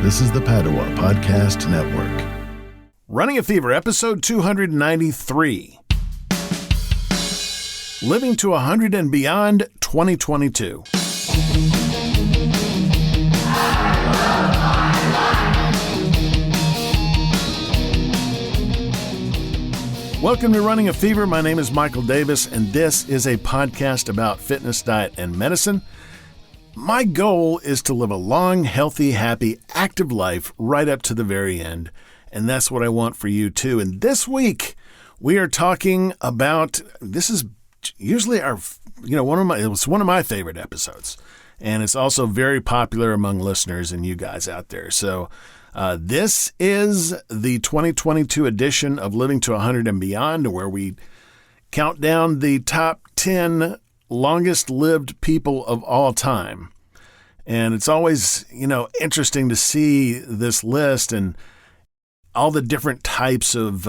This is the Padua Podcast Network. Running a Fever, episode 293. Living to 100 and Beyond 2022. Welcome to Running a Fever. My name is Michael Davis, and this is a podcast about fitness, diet, and medicine. My goal is to live a long, healthy, happy, active life right up to the very end, and that's what I want for you too. And this week, we are talking about, this is usually it was one of my favorite episodes, and it's also very popular among listeners and you guys out there. So this is the 2022 edition of Living to 100 and Beyond, where we count down the top 10 longest lived people of all time. And it's always, interesting to see this list and all the different types of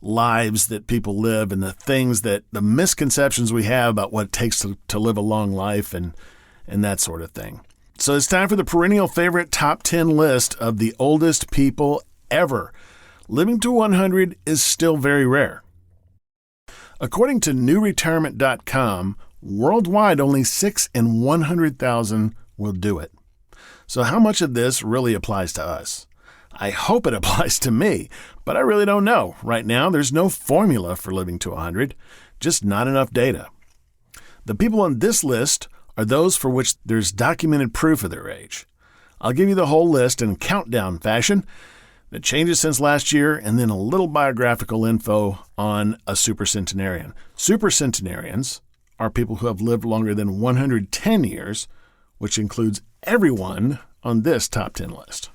lives that people live and the misconceptions we have about what it takes to live a long life and that sort of thing. So it's time for the perennial favorite top 10 list of the oldest people ever. Living to 100 is still very rare. According to newretirement.com, worldwide only 6 in 100,000 will do it. So how much of this really applies to us? I hope it applies to me, but I really don't know. Right now, there's no formula for living to 100, just not enough data. The people on this list are those for which there's documented proof of their age. I'll give you the whole list in countdown fashion that changes since last year, and then a little biographical info on a supercentenarian. Supercentenarians are people who have lived longer than 110 years, which includes everyone on this top 10 list.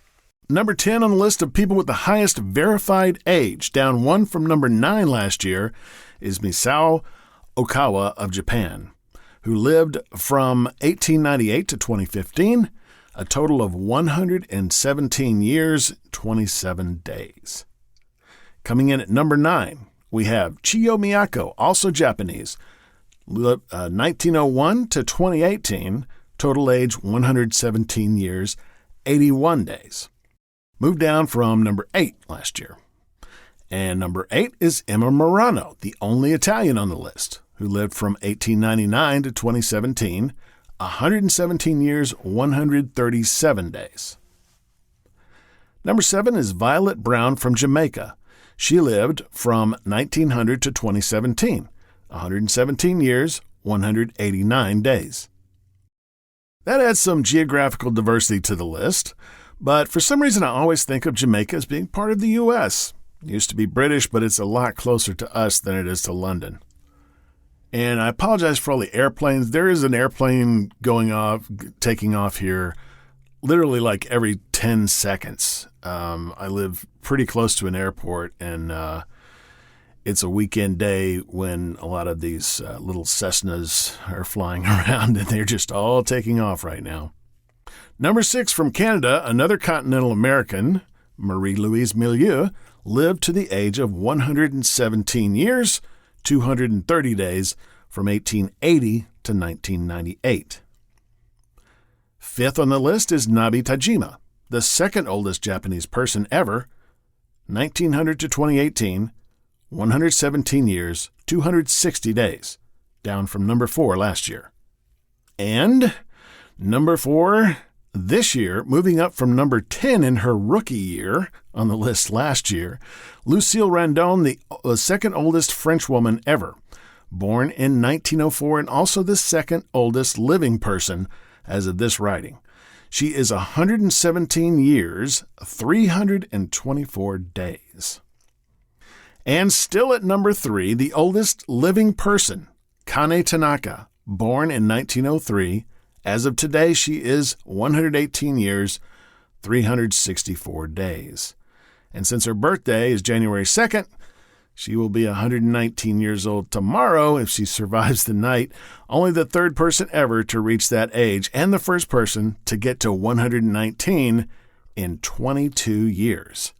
Number 10 on the list of people with the highest verified age, down one from number 9 last year, is Misao Okawa of Japan, who lived from 1898 to 2015, a total of 117 years, 27 days. Coming in at number 9, we have Chiyo Miyako, also Japanese, 1901 to 2018, total age 117 years, 81 days. Moved down from number 8 last year. And number 8 is Emma Morano, the only Italian on the list, who lived from 1899 to 2017, 117 years, 137 days. Number 7 is Violet Brown from Jamaica. She lived from 1900 to 2017, 117 years, 189 days. That adds some geographical diversity to the list, but for some reason I always think of Jamaica as being part of the U.S. It used to be British, but it's a lot closer to us than it is to London. And I apologize for all the airplanes. There is an airplane taking off here literally like every 10 seconds. I live pretty close to an airport, and it's a weekend day when a lot of these little Cessnas are flying around, and they're just all taking off right now. Number 6 from Canada, another continental American, Marie-Louise Milieu, lived to the age of 117 years, 230 days, from 1880 to 1998. 5th on the list is Nabi Tajima, the second oldest Japanese person ever, 1900 to 2018, 117 years, 260 days, down from number 4 last year. And number 4 this year, moving up from number 10 in her rookie year on the list last year, Lucille Randon, the second oldest French woman ever, born in 1904 and also the second oldest living person as of this writing. She is 117 years, 324 days. And still at number 3, the oldest living person, Kane Tanaka, born in 1903. As of today, she is 118 years, 364 days. And since her birthday is January 2nd, she will be 119 years old tomorrow if she survives the night, only the third person ever to reach that age and the first person to get to 119 in 22 years.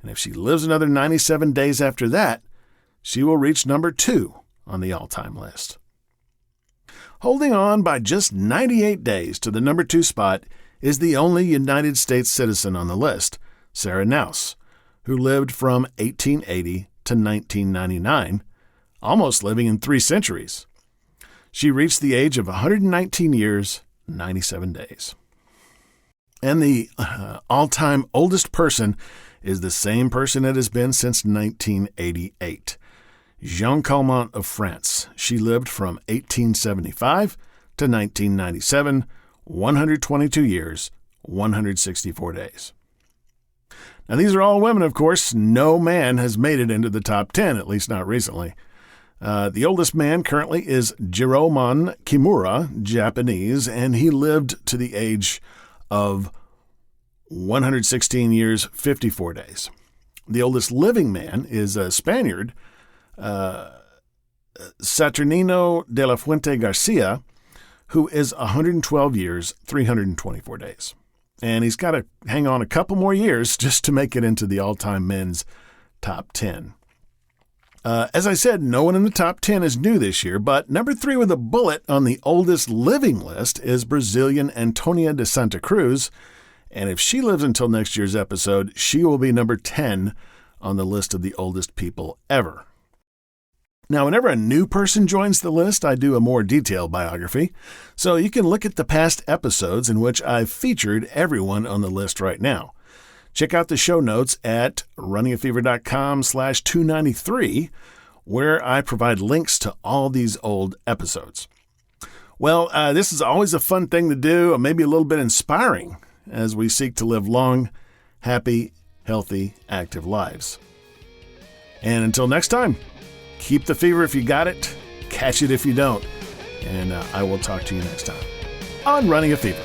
And if she lives another 97 days after that, she will reach number 2 on the all-time list. Holding on by just 98 days to the number 2 spot is the only United States citizen on the list, Sarah Knauss, who lived from 1880 to 1999, almost living in 3 centuries. She reached the age of 119 years, 97 days. And the all-time oldest person is the same person it has been since 1988. Jeanne Calment of France. She lived from 1875 to 1997, 122 years, 164 days. Now, these are all women, of course. No man has made it into the top 10, at least not recently. The oldest man currently is Jiromon Kimura, Japanese, and he lived to the age of 116 years, 54 days. The oldest living man is a Spaniard, Saturnino de la Fuente Garcia, who is 112 years, 324 days. And he's got to hang on a couple more years just to make it into the all-time men's top 10. As I said, no one in the top 10 is new this year, but number 3 with a bullet on the oldest living list is Brazilian Antonia de Santa Cruz. And if she lives until next year's episode, she will be number 10 on the list of the oldest people ever. Now, whenever a new person joins the list, I do a more detailed biography, so you can look at the past episodes in which I've featured everyone on the list right now. Check out the show notes at runningafever.com/293, where I provide links to all these old episodes. Well, this is always a fun thing to do, and maybe a little bit inspiring as we seek to live long, happy, healthy, active lives. And until next time, keep the fever if you got it, catch it if you don't, and I will talk to you next time on Running a Fever.